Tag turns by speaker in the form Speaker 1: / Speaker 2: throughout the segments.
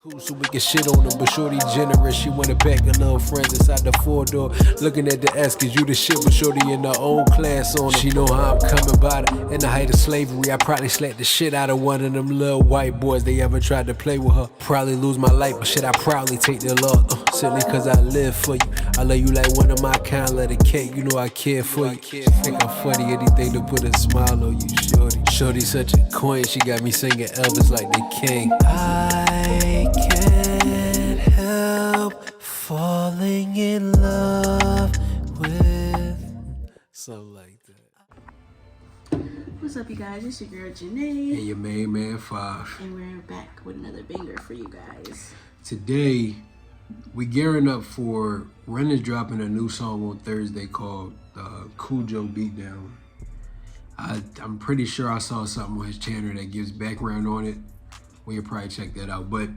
Speaker 1: Cool, so we can shit on them, but shorty generous. She wanna pack her little friends inside the 4-door. Looking at the ass, cause you the shit, but shorty in her own class on her. She know how I'm coming by her. In the height of slavery, I probably slapped the shit out of one of them little white boys. They ever tried to play with her. Probably lose my life, but shit, I proudly take their love. Simply cause I live for you. I love you like one of my kind, let it cake. You know I care for you. Think I'm funny, anything to put a smile on you, shorty. Shorty such a queen, she got me singing Elvis like the king. I can't help falling in love with something like that.
Speaker 2: What's up, you guys? It's your girl Jeneax.
Speaker 1: And your main man 5.
Speaker 2: And we're back with another banger for you guys.
Speaker 1: Today, we gearing up for Ren is dropping a new song on Thursday called Cujo Beatdown. I'm pretty sure I saw something on his channel that gives background on it. We'll probably check that out. But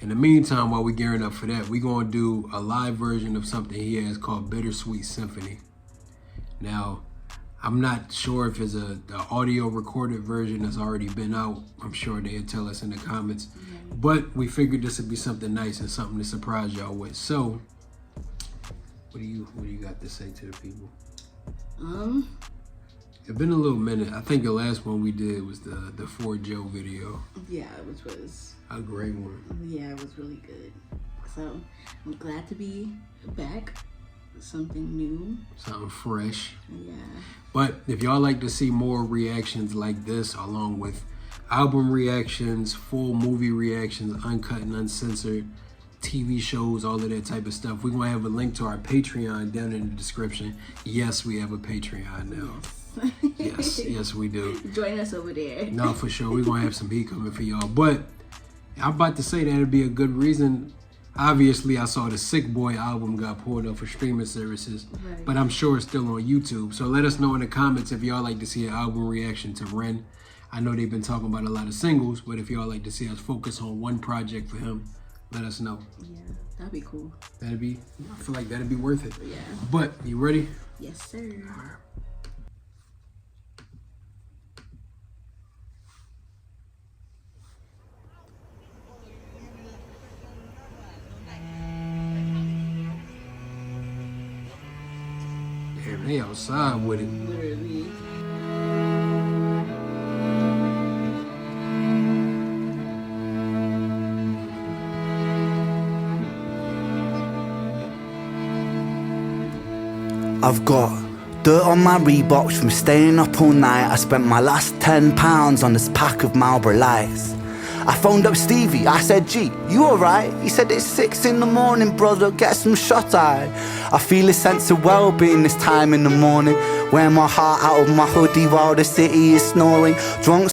Speaker 1: in the meantime, while we're gearing up for that, we're going to do a live version of something he has called Bittersweet Symphony. Now, I'm not sure if it's the audio recorded version that's already been out. I'm sure they'll tell us in the comments. But we figured this would be something nice and something to surprise y'all with. So, what do you got to say to the people? It's been a little minute. I think the last one we did was the For Joe video.
Speaker 2: Yeah, which was
Speaker 1: a great one.
Speaker 2: Yeah, it was really good. So I'm glad to be back. Something new.
Speaker 1: Something fresh.
Speaker 2: Yeah.
Speaker 1: But if y'all like to see more reactions like this, along with album reactions, full movie reactions, uncut and uncensored, TV shows, all of that type of stuff, we're going to have a link to our Patreon down in the description. Yes, we have a Patreon now. Yes, we do.
Speaker 2: Join us over there.
Speaker 1: No, for sure. We're going to have some heat coming for y'all. But I'm about to say that'd be a good reason. Obviously, I saw the Sick Boy album got pulled up for streaming services, right, but I'm sure it's still on YouTube. So let us know in the comments if y'all like to see an album reaction to Ren. I know they've been talking about a lot of singles, but if y'all like to see us focus on one project for him, let us know.
Speaker 2: Yeah, that'd be cool.
Speaker 1: I feel like that'd be worth it.
Speaker 2: Yeah.
Speaker 1: But, you ready?
Speaker 2: Yes, sir.
Speaker 1: All right. Damn, they outside with it.
Speaker 2: Literally.
Speaker 3: I've got dirt on my Reeboks from staying up all night. I spent my last £10 on this pack of Marlboro Lights. I phoned up Stevie, I said, G, you alright? He said, it's 6 in the morning, brother, get some shut-eye. I feel a sense of well-being this time in the morning. Wear my heart out of my hoodie while the city is snoring. Drunks.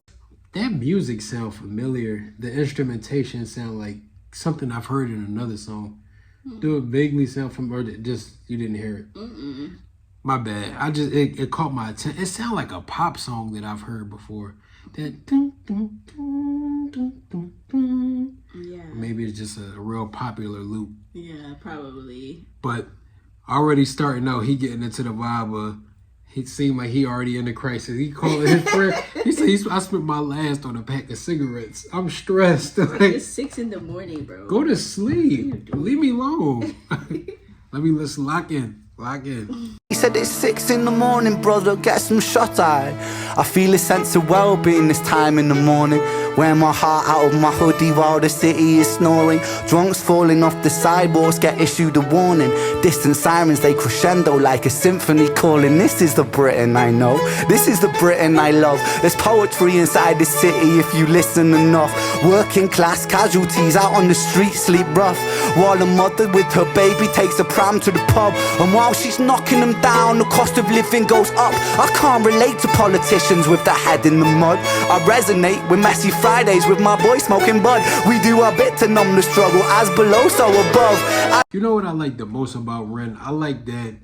Speaker 1: That music sound familiar. The instrumentation sound like something I've heard in another song. Do it vaguely sound familiar? Just you didn't hear it? My bad. It caught my attention. It sounded like a pop song that I've heard before. That dun, dun, dun, dun, dun, dun.
Speaker 2: Yeah.
Speaker 1: Maybe it's just a real popular loop.
Speaker 2: Yeah, probably.
Speaker 1: But already starting out, he getting into the vibe of, he seemed like he already in the crisis. He called his friend. He said, I spent my last on a pack of cigarettes. I'm stressed. Like,
Speaker 2: it's 6 in the morning, bro.
Speaker 1: Go to sleep. Leave me alone. Let's lock in. Lock in.
Speaker 3: He said, it's 6 in the morning, brother, get some shut-eye. I feel a sense of well-being this time in the morning. Wear my heart out of my hoodie while the city is snoring. Drunks falling off the sidewalks get issued a warning. Distant sirens, they crescendo like a symphony calling. This is the Britain I know. This is the Britain I love. There's poetry inside the city if you listen enough. Working class casualties out on the street sleep rough, while a mother with her baby takes a pram to the pub. And while she's knocking them down, the cost of living goes up. I can't relate to politicians with their head in the mud. I resonate with messy Fridays with my boy smoking bud. We do our bit to numb the struggle, as below so above.
Speaker 1: You know what I like the most about Ren? I like that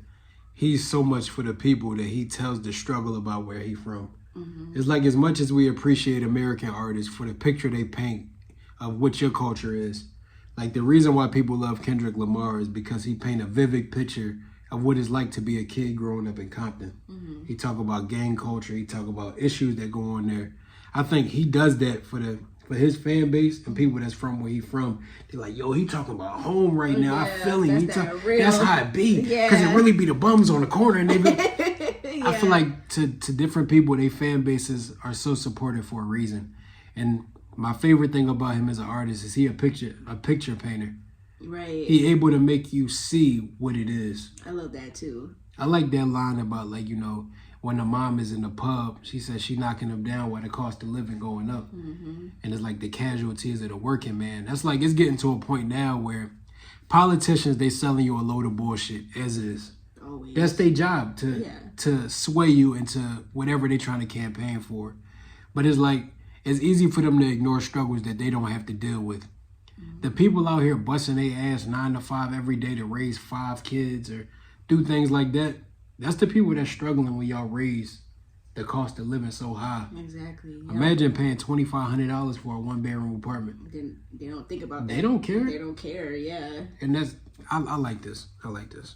Speaker 1: he's so much for the people that he tells the struggle about where he's from. It's like as much as we appreciate American artists for the picture they paint of what your culture is. Like the reason why people love Kendrick Lamar is because he paint a vivid picture of what it's like to be a kid growing up in Compton. He talk about gang culture. He talk about issues that go on there. I think he does that for for his fan base and people that's from where he from, they're like, yo, he talking about home right now. I feel him. That's how it be. Because it really be the bums on the corner. And they be, I feel like to different people, their fan bases are so supportive for a reason. And my favorite thing about him as an artist is he a picture painter.
Speaker 2: Right.
Speaker 1: He able to make you see what it is.
Speaker 2: I love that too.
Speaker 1: I like that line about, like, you know, when the mom is in the pub, she says she knocking them down while the cost of living going up. And it's like the casualties of the working man. That's like, it's getting to a point now where politicians, they selling you a load of bullshit as is.
Speaker 2: Always.
Speaker 1: That's their job, to sway you into whatever they're trying to campaign for. But it's like, it's easy for them to ignore struggles that they don't have to deal with. The people out here busting their ass 9 to 5 every day to raise 5 kids or do things like that, that's the people that's struggling when y'all raise the cost of living so high.
Speaker 2: Exactly. Yep.
Speaker 1: Imagine paying $2,500 for a 1-bedroom apartment.
Speaker 2: They don't think about that.
Speaker 1: They don't care.
Speaker 2: They don't care, yeah.
Speaker 1: And that's, I like this. I like this.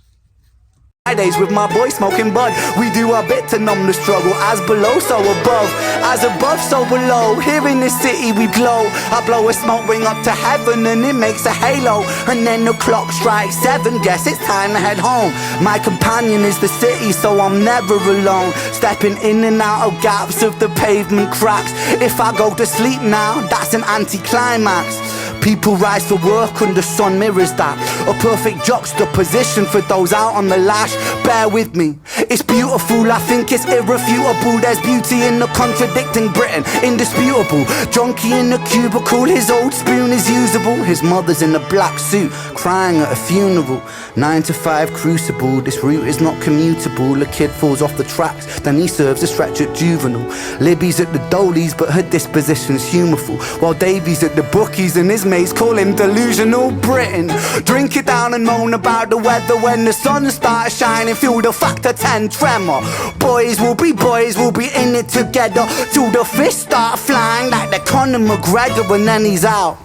Speaker 3: Fridays with my boy smoking bud. We do our bit to numb the struggle. As below, so above. As above, so below. Here in this city we glow. I blow a smoke ring up to heaven and it makes a halo. And then the clock strikes 7. Guess it's time to head home. My companion is the city, so I'm never alone. Stepping in and out of gaps of the pavement cracks. If I go to sleep now, that's an anticlimax. People rise for work and the sun mirrors that. A perfect juxtaposition for those out on the lash. Bear with me, it's beautiful, I think it's irrefutable. There's beauty in the contradicting Britain, indisputable. Junkie in the cubicle, his old spoon is usable. His mother's in a black suit, crying at a funeral. 9 to 5 crucible, this route is not commutable. A kid falls off the tracks, then he serves a stretch at juvenile. Libby's at the Dolies, but her disposition's humorful. While Davy's at the bookies and his mates call him delusional Britain. Drink it down and moan about the weather when the sun starts shining. Feel the factor 10 tremor. Boys will be in it together till the fists start flying like the Conor McGregor, and then he's out.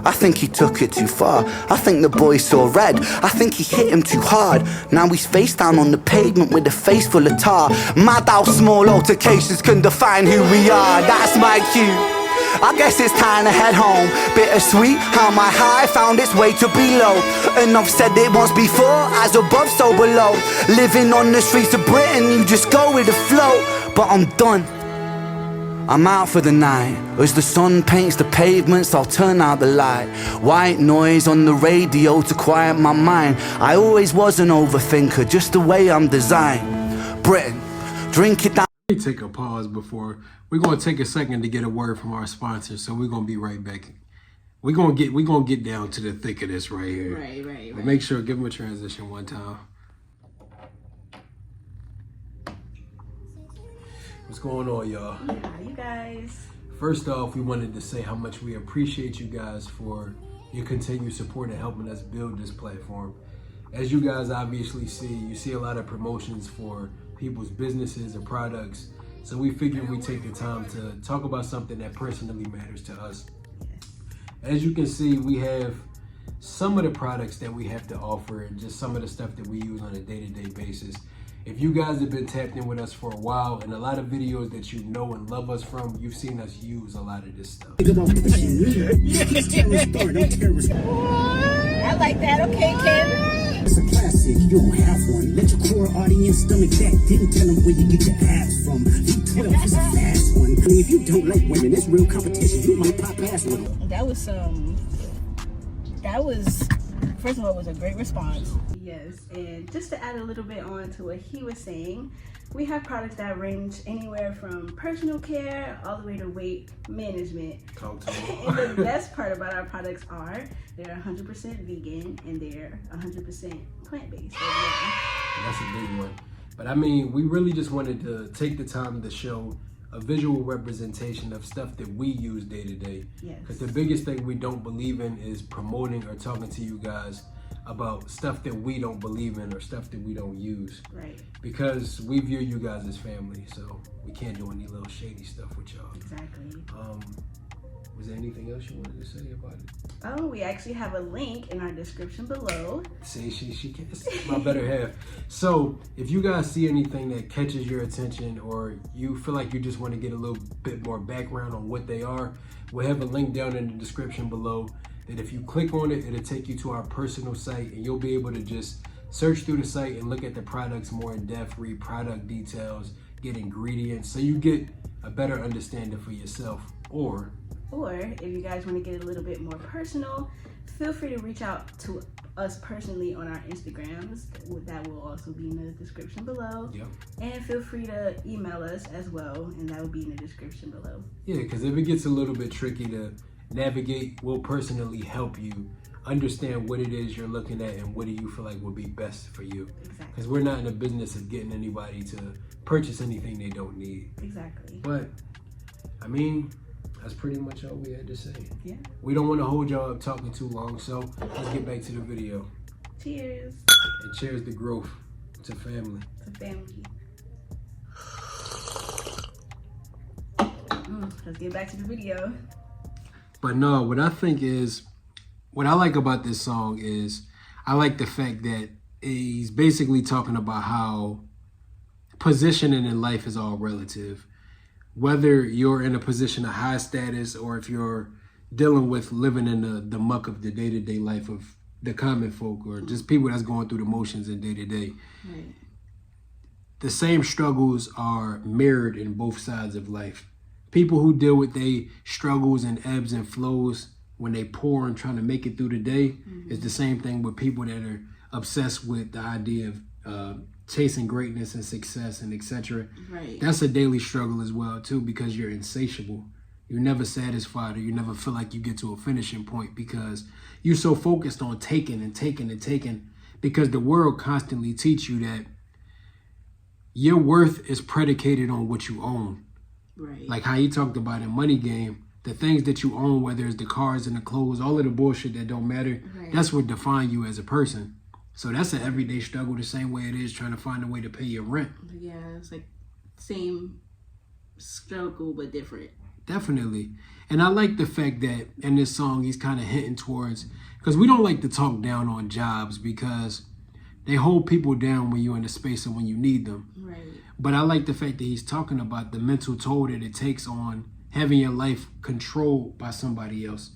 Speaker 3: I think he took it too far. I think the boy saw red. I think he hit him too hard. Now he's face down on the pavement with a face full of tar. Mad how small altercations can define who we are. That's my cue. I guess it's time to head home. Bittersweet how my high found its way to below. And I've said it once before, as above so below. Living on the streets of Britain, you just go with the flow. But I'm done, I'm out for the night. As the sun paints the pavements, I'll turn out the light. White noise on the radio to quiet my mind. I always was an overthinker, just the way I'm designed. Britain, drink it down.
Speaker 1: Let me take a pause before. We're gonna take a second to get a word from our sponsor, so we're gonna be right back. We're gonna get down to the thick of this right here.
Speaker 2: Right.
Speaker 1: But make sure, give them a transition one time. What's going on, y'all?
Speaker 2: Hi, you guys.
Speaker 1: First off, we wanted to say how much we appreciate you guys for your continued support and helping us build this platform. As you guys obviously see, you see a lot of promotions for people's businesses or products. So we figured we'd take the time to talk about something that personally matters to us. As you can see, we have some of the products that we have to offer and just some of the stuff that we use on a day-to-day basis. If you guys have been tapped in with us for a while and a lot of videos that you know and love us from, you've seen us use a lot of this stuff.
Speaker 2: I like that. Okay, Ken.
Speaker 4: It's a classic, you don't have one. Let your core audience stomach that. Didn't tell them where you get your abs from. V12 is a fast one. I mean, if you don't like women, it's real competition. You might pop ass with them.
Speaker 2: That was, first of all, it was a great response. Yes, and just to add a little bit on to what he was saying, we have products that range anywhere from personal care all the way to weight management.
Speaker 1: Talk to me.
Speaker 2: And the best part about our products are they're 100% vegan and they're 100% plant-based. So, yeah.
Speaker 1: That's a big one. But I mean, we really just wanted to take the time to show a visual representation of stuff that we use day to day.
Speaker 2: Yes.
Speaker 1: Because the biggest thing we don't believe in is promoting or talking to you guys about stuff that we don't believe in or stuff that we don't use.
Speaker 2: Right.
Speaker 1: Because we view you guys as family, so we can't do any little shady stuff with y'all.
Speaker 2: Exactly.
Speaker 1: Was there anything else you wanted to say about it?
Speaker 2: Oh, we actually have a link in our description below.
Speaker 1: See, she can't, my better half. So if you guys see anything that catches your attention, or you feel like you just want to get a little bit more background on what they are, we'll have a link down in the description below that if you click on it, it'll take you to our personal site, and you'll be able to just search through the site and look at the products more in depth, read product details, get ingredients, so you get a better understanding for yourself. Or
Speaker 2: if you guys want to get a little bit more personal, feel free to reach out to us personally on our Instagrams. That will also be in the description below.
Speaker 1: Yep.
Speaker 2: And feel free to email us as well, and that will be in the description below.
Speaker 1: Yeah, because if it gets a little bit tricky to navigate, we'll personally help you understand what it is you're looking at and what do you feel like would be best for you.
Speaker 2: Exactly.
Speaker 1: Because we're not in the business of getting anybody to purchase anything they don't need.
Speaker 2: Exactly.
Speaker 1: But, I mean, that's pretty much all we had to say.
Speaker 2: Yeah.
Speaker 1: We don't want to hold y'all up talking too long, so let's get back to the video.
Speaker 2: Cheers.
Speaker 1: And cheers to growth, to family.
Speaker 2: To family. Let's get back to the video.
Speaker 1: But no, what I like about this song is I like the fact that he's basically talking about how positioning in life is all relative. Whether you're in a position of high status or if you're dealing with living in the muck of the day-to-day life of the common folk, or just people that's going through the motions in day-to-day.
Speaker 2: Right.
Speaker 1: The same struggles are mirrored in both sides of life. People who deal with their struggles and ebbs and flows when they pour and trying to make it through the day is the same thing with people that are obsessed with the idea of chasing greatness and success and etc.
Speaker 2: Right.
Speaker 1: That's a daily struggle as well too, because you're insatiable. You're never satisfied, or you never feel like you get to a finishing point because you're so focused on taking and taking and taking, because the world constantly teach you that your worth is predicated on what you own.
Speaker 2: Right.
Speaker 1: Like how you talked about in Money Game, the things that you own, whether it's the cars and the clothes, all of the bullshit that don't matter, that's what define you as a person. So that's an everyday struggle, the same way it is trying to find a way to pay your rent.
Speaker 2: Yeah, it's like same struggle but different.
Speaker 1: Definitely. And I like the fact that in this song he's kind of hinting towards, because we don't like to talk down on jobs because they hold people down when you're in the space and when you need them.
Speaker 2: Right.
Speaker 1: But I like the fact that he's talking about the mental toll that it takes on having your life controlled by somebody else.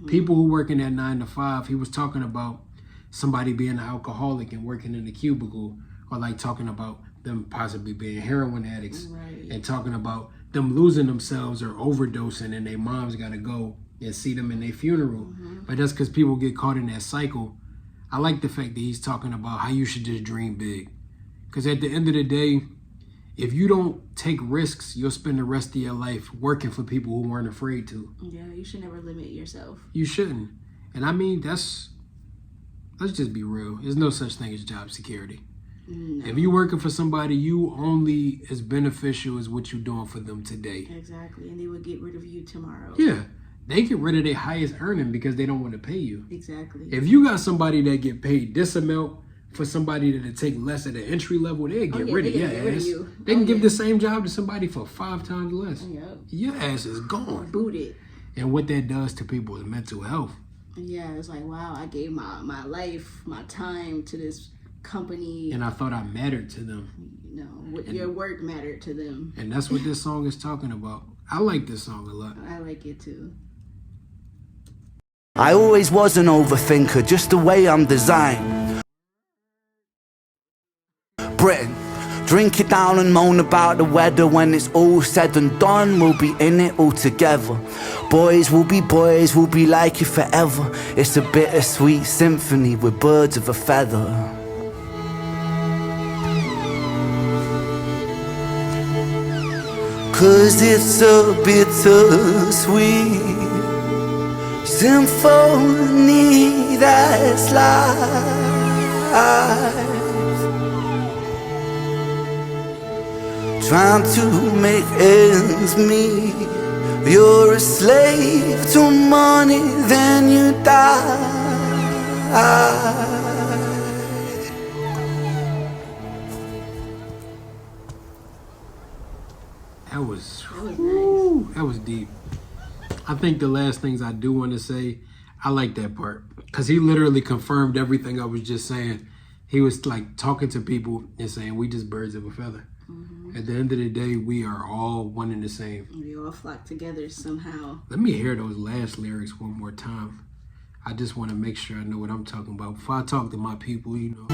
Speaker 1: People who work in that 9 to 5, he was talking about somebody being an alcoholic and working in a cubicle, or like talking about them possibly being heroin addicts, and talking about them losing themselves or overdosing and their moms got to go and see them in their funeral. But that's because people get caught in that cycle. I like the fact that he's talking about how you should just dream big. Because at the end of the day, if you don't take risks, you'll spend the rest of your life working for people who weren't afraid to.
Speaker 2: Yeah, you should never limit yourself.
Speaker 1: You shouldn't. And I mean, let's just be real. There's no such thing as job security. No. If you're working for somebody, you only as beneficial as what you're doing for them today.
Speaker 2: Exactly. And they would get rid of you tomorrow.
Speaker 1: Yeah. They get rid of their highest earning because they don't want to pay you.
Speaker 2: Exactly.
Speaker 1: If you got somebody that get paid this amount for somebody that take less at the entry level, they'll get rid of your ass. They can give the same job to somebody for 5 times less.
Speaker 2: Yep.
Speaker 1: Your ass is gone.
Speaker 2: Booted.
Speaker 1: And what that does to people's mental health.
Speaker 2: Yeah, it's like, wow, I gave my life, my time to this company.
Speaker 1: And I thought I mattered to them.
Speaker 2: You know, your work mattered to them.
Speaker 1: And that's what this song is talking about. I like this song a lot.
Speaker 2: I like it too.
Speaker 3: I always was an overthinker, just the way I'm designed. Britain, drink it down and moan about the weather. When it's all said and done, we'll be in it all together. Boys, we'll be like it forever. It's a bittersweet symphony with birds of a feather. Cause it's a bittersweet symphony that's life. Trying to make ends meet. You're a slave to money, then you die.
Speaker 1: That was
Speaker 2: nice.
Speaker 1: That was deep. I think the last things I do want to say, I like that part because he literally confirmed everything I was just saying. He was like talking to people and saying, we just birds of a feather. At the end of the day, we are all one and the same.
Speaker 2: We all flock together somehow.
Speaker 1: Let me hear those last lyrics one more time. I just want to make sure I know what I'm talking about. Before I talk to my people, you know.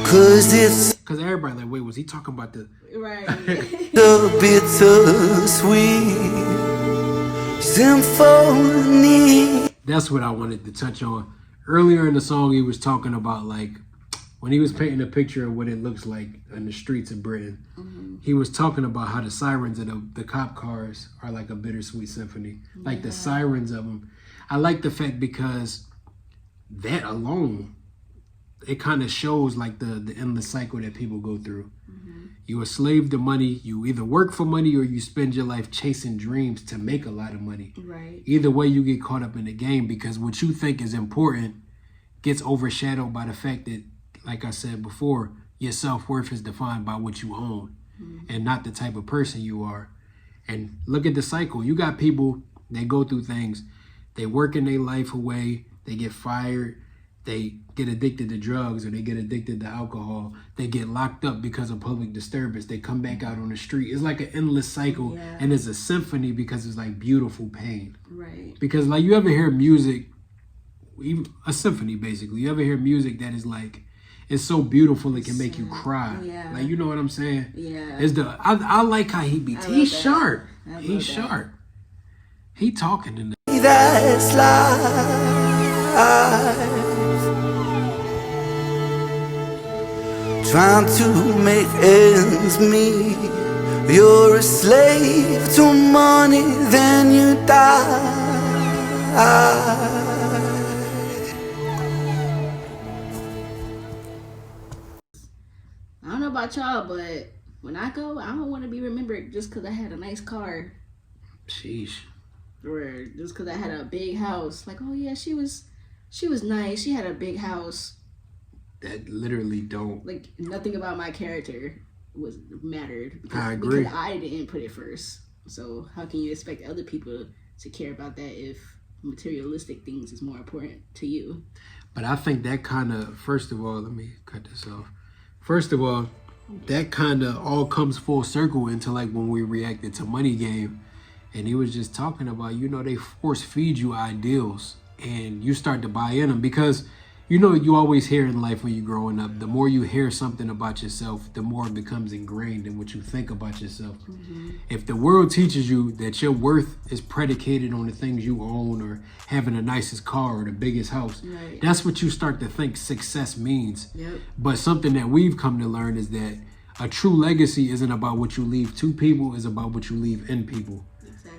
Speaker 1: Because everybody like, wait, was he talking about the...
Speaker 2: Right.
Speaker 3: The bittersweet symphony.
Speaker 1: That's what I wanted to touch on. Earlier in the song, he was talking about like, when he was painting a picture of what it looks like in the streets of Britain, he was talking about how the sirens of the cop cars are like a bittersweet symphony. Like the sirens of them. I like the fact because that alone, it kind of shows like the endless cycle that people go through. You're a slave to money. You either work for money or you spend your life chasing dreams to make a lot of money.
Speaker 2: Right.
Speaker 1: Either way, you get caught up in the game because what you think is important gets overshadowed by the fact that, like I said before, your self-worth is defined by what you own and not the type of person you are. And look at the cycle. You got people that go through things. They work in their life away. They get fired. They get addicted to drugs or they get addicted to alcohol. They get locked up because of public disturbance. They come back out on the street. It's like an endless cycle.
Speaker 2: Yeah.
Speaker 1: And it's a symphony because it's like beautiful pain.
Speaker 2: Right.
Speaker 1: Because like you ever hear music, even a symphony basically. You ever hear music that is like, it's so beautiful it can make you cry.
Speaker 2: Yeah.
Speaker 1: Like, you know what I'm saying?
Speaker 2: Yeah.
Speaker 1: It's I like how he beats. He's sharp. He's
Speaker 2: that.
Speaker 1: sharp. He talking in the...
Speaker 3: That's life. Trying to make ends meet. You're a slave to money, then you die.
Speaker 2: I don't know about y'all, but when I go, I don't want to be remembered just because I had a nice car.
Speaker 1: Sheesh.
Speaker 2: Or just because I had a big house. Like, oh yeah, she was nice. She had a big house.
Speaker 1: That literally don't...
Speaker 2: Like, nothing about my character mattered.
Speaker 1: I agree.
Speaker 2: Because I didn't put it first. So how can you expect other people to care about that if materialistic things is more important to you?
Speaker 1: But I think that kind of... First of all, let me cut this off. First of all, that kind of all comes full circle into like when we reacted to Money Game. And he was just talking about, you know, they force feed you ideals and you start to buy in them because, you know, you always hear in life when you're growing up, the more you hear something about yourself, the more it becomes ingrained in what you think about yourself. If the world teaches you that your worth is predicated on the things you own or having the nicest car or the biggest house, that's what you start to think success means. But something that we've come to learn is that a true legacy isn't about what you leave to people, it's about what you leave in people.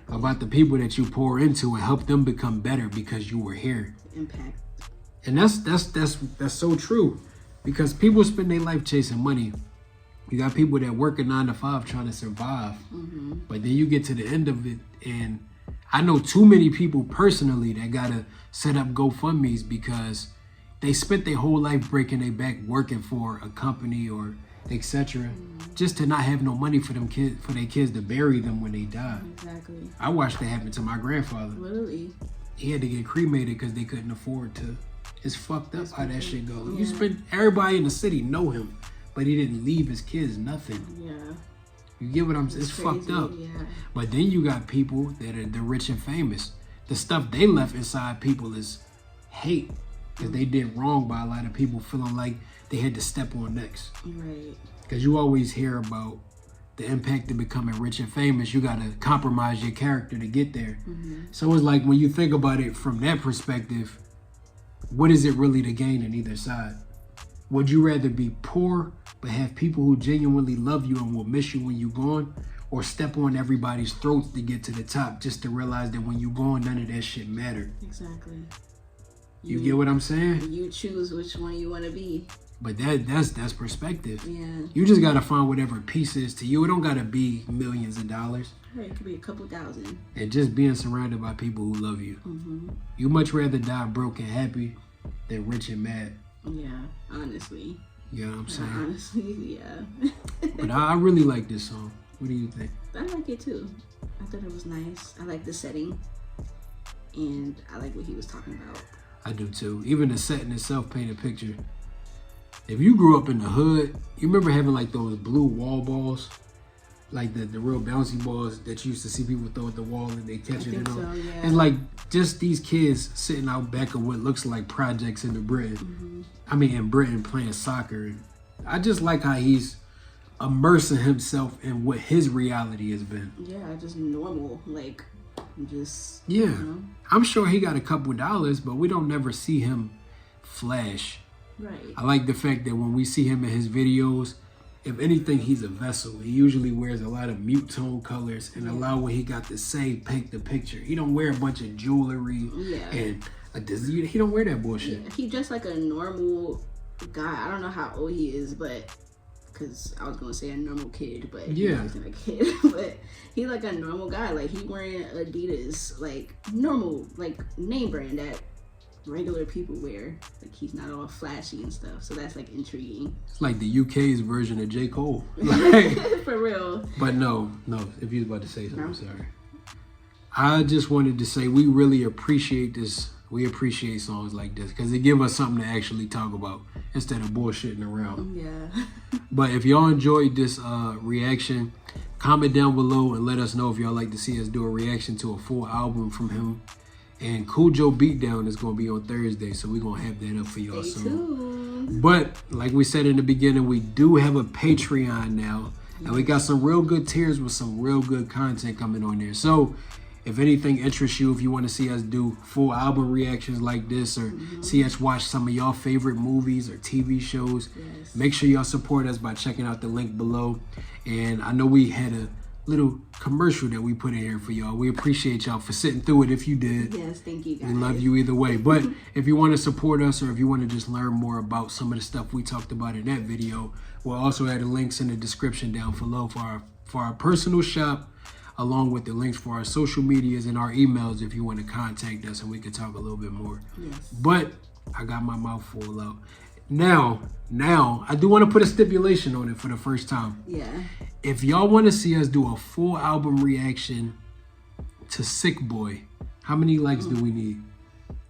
Speaker 1: About the people that you pour into and help them become better because you were here.
Speaker 2: Impact.
Speaker 1: And that's so true. Because people spend their life chasing money. You got people that work a 9 to 5 trying to survive. But then you get to the end of it and I know too many people personally that gotta set up GoFundMes because they spent their whole life breaking their back working for a company or etc. Just to not have no money for them kids, for their kids to bury them when they die.
Speaker 2: Exactly.
Speaker 1: I watched that happen to my grandfather.
Speaker 2: Literally.
Speaker 1: He had to get cremated because they couldn't afford to. It's fucked up how that shit goes. You spend, everybody in the city know him, but he didn't leave his kids nothing.
Speaker 2: Yeah.
Speaker 1: You get what I'm saying? It's fucked up.
Speaker 2: Yeah.
Speaker 1: But then you got people that are the rich and famous. The stuff they left inside people is hate because they did wrong by a lot of people feeling like they had to step on next.
Speaker 2: Right.
Speaker 1: Because you always hear about the impact of becoming rich and famous. You got to compromise your character to get there. So it's like when you think about it from that perspective, what is it really to gain on either side? Would you rather be poor but have people who genuinely love you and will miss you when you're gone? Or step on everybody's throats to get to the top just to realize that when you're gone, none of that shit mattered?
Speaker 2: Exactly.
Speaker 1: You get what I'm saying?
Speaker 2: You choose which one you want to be.
Speaker 1: But that's perspective.
Speaker 2: Yeah.
Speaker 1: You just gotta find whatever piece is to you. It don't gotta be millions of dollars.
Speaker 2: Right, it could be a couple thousand.
Speaker 1: And just being surrounded by people who love you. You much rather die broke and happy than rich and mad.
Speaker 2: Yeah, honestly.
Speaker 1: You know what I'm saying?
Speaker 2: Honestly, yeah.
Speaker 1: But I really like this song. What do you think?
Speaker 2: I like it too. I thought it was nice. I like the setting, and I like what he was talking about.
Speaker 1: I do too. Even the setting itself paint a picture. If you grew up in the hood, you remember having like those blue wall balls, like the real bouncy balls that you used to see people throw at the wall and they catch it.
Speaker 2: So, yeah.
Speaker 1: And like just these kids sitting out back of what looks like projects in Britain. I mean, in Britain playing soccer. I just like how he's immersing himself in what his reality has been.
Speaker 2: Yeah, just normal, like just.
Speaker 1: Yeah,
Speaker 2: you know?
Speaker 1: I'm sure he got a couple dollars, but we don't never see him flash.
Speaker 2: Right.
Speaker 1: I like the fact that when we see him in his videos, if anything, he's a vessel. He usually wears a lot of mute tone colors and allow what he got to say paint the picture. He don't wear a bunch of jewelry and he don't wear that bullshit.
Speaker 2: Yeah, he just like a normal guy. I don't know how old he is, but because I was gonna say a normal kid, but
Speaker 1: yeah,
Speaker 2: he's not a kid. But he like a normal guy. Like he wearing Adidas, like normal, like name brand that regular people wear. Like he's not all flashy and stuff, so that's like intriguing.
Speaker 1: It's like the UK's version of J. Cole. Like,
Speaker 2: for real.
Speaker 1: But no, if you was about to say something, I'm sorry. I just wanted to say we really appreciate this. We appreciate songs like this because they give us something to actually talk about instead of bullshitting around.
Speaker 2: Yeah.
Speaker 1: But if y'all enjoyed this reaction, comment down below and let us know if y'all like to see us do a reaction to a full album from him. And Cool Joe Beatdown is going to be on Thursday, so we're going to have that up for y'all
Speaker 2: Stay
Speaker 1: soon.
Speaker 2: tuned.
Speaker 1: But like we said in the beginning, we do have a Patreon now. And we got some real good tiers with some real good content coming on there. So if anything interests you, if you want to see us do full album reactions like this or see us watch some of y'all favorite movies or TV shows, make sure y'all support us by checking out the link below. And I know we had a little commercial that we put in here for y'all. We appreciate y'all for sitting through it if you did.
Speaker 2: Yes, thank you guys.
Speaker 1: We love you either way. But if you want to support us or if you want to just learn more about some of the stuff we talked about in that video, we'll also add the links in the description down below for our personal shop, along with the links for our social medias and our emails if you want to contact us and we can talk a little bit more.
Speaker 2: Yes.
Speaker 1: But I got my mouth full out. Now, I do want to put a stipulation on it for the first time.
Speaker 2: Yeah.
Speaker 1: If y'all want to see us do a full album reaction to Sick Boy, how many likes do we need?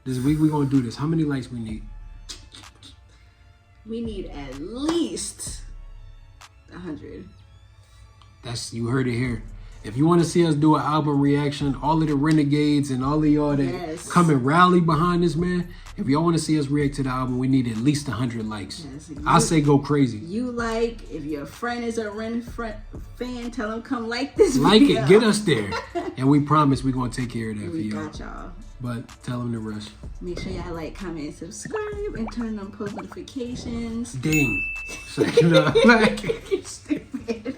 Speaker 1: This week we're going to do this. How many likes we need?
Speaker 2: We need at least 100.
Speaker 1: You heard it here. If you want to see us do an album reaction, all of the renegades and all of y'all that come and rally behind this man, if y'all want to see us react to the album, we need at least 100 likes. I say go crazy.
Speaker 2: If your friend is a Ren fan, tell them come like this
Speaker 1: Like
Speaker 2: video.
Speaker 1: it, get us there. And we promise we're going to take care of that for
Speaker 2: We
Speaker 1: y'all.
Speaker 2: got y'all.
Speaker 1: But tell them to rush.
Speaker 2: Make sure y'all like, comment, subscribe, and turn on post notifications.
Speaker 1: Ding. Second up.
Speaker 2: You're stupid.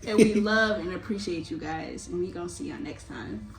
Speaker 2: And we love and appreciate you guys. And we gonna see y'all next time.